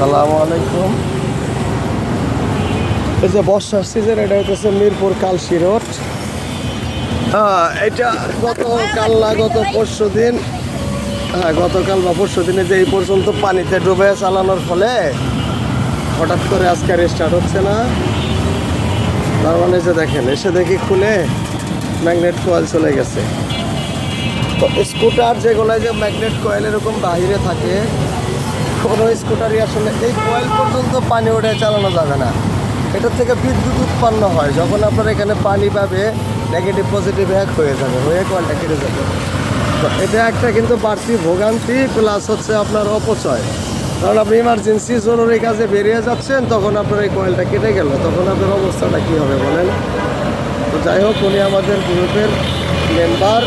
আসসালামু আলাইকুম। এই যে বর্ষার সিজন, এটা হচ্ছে মিরপুর কালশি রোড। এটা গত পরশু দিন, গতকাল বা পরশু দিনে যে এই পর্যন্ত পানিতে ডুবে চালানোর ফলে হঠাৎ করে আজকে স্টার্ট হচ্ছে না। তার মানে যে দেখেন, এসে দেখি খুলে ম্যাগনেট কয়েল চলে গেছে। তো স্কুটার যেগুলো যে ম্যাগনেট কয়েল এরকম বাহিরে থাকে, কোনো স্কুটারই আসলে এই কয়েল পর্যন্ত পানি ওঠে চালানো যাবে না। এটার থেকে বিদ্যুৎ উৎপন্ন হয়। যখন আপনার এখানে পানি পাবে, নেগেটিভ পজিটিভ এক হয়ে যাবে, হয়ে কয়েলটা কেটে যাবে। তো এটা একটা কিন্তু বাড়তি ভোগান্তি, প্লাস হচ্ছে আপনার অপচয়। কারণ আপনি ইমার্জেন্সি জরুরি কাজে বেরিয়ে যাচ্ছেন, তখন আপনার এই কয়েলটা কেটে গেল, তখন আপনার অবস্থাটা কী হবে বলেন? তো যাই হোক, উনি আমাদের গ্রুপের মেম্বার,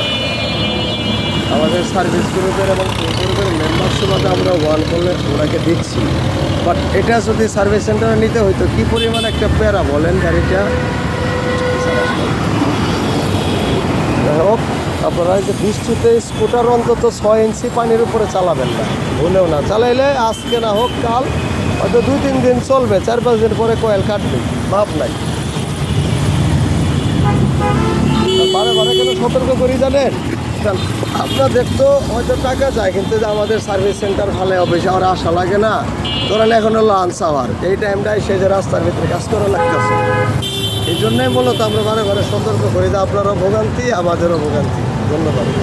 আমাদের সার্ভিস গ্রুপের এবং গ্রুপের মেম্বারশিপে আমরা ওয়ান করলে ওনাকে দিচ্ছি। বাট এটা যদি সার্ভিস সেন্টারে নিতে হইতো, কী পরিমাণ একটা প্যারা বলেন গাড়িটা। হোক, আপনারা যে বৃষ্টিতে স্কুটার অন্তত 6 ইঞ্চি পানির উপরে চালাবেন না, ভুলেও না। চালাইলে আজকে না হোক কাল, হয়তো 2-3 দিন চলবে, 4-5 দিন পরে কয়েল কাটবে, ভাব নাই। বারে বারে কেন সতর্ক করি জানেন? আপনাদের তো হয়তো টাকা যায়, কিন্তু আমাদের সার্ভিস সেন্টার ভালো অফিসে আমার আশা লাগে না। ধরেন এখন হলো লাঞ্চ আওয়ার, এই টাইমটাই সে যে রাস্তার ভিতরে কাজ করা লাগতেছে। এই জন্যই মূলত আমরা বারে বারে সতর্ক করি যে আপনারও ভোগান্তি, আমাদেরও ভোগান্তি। ধন্যবাদ।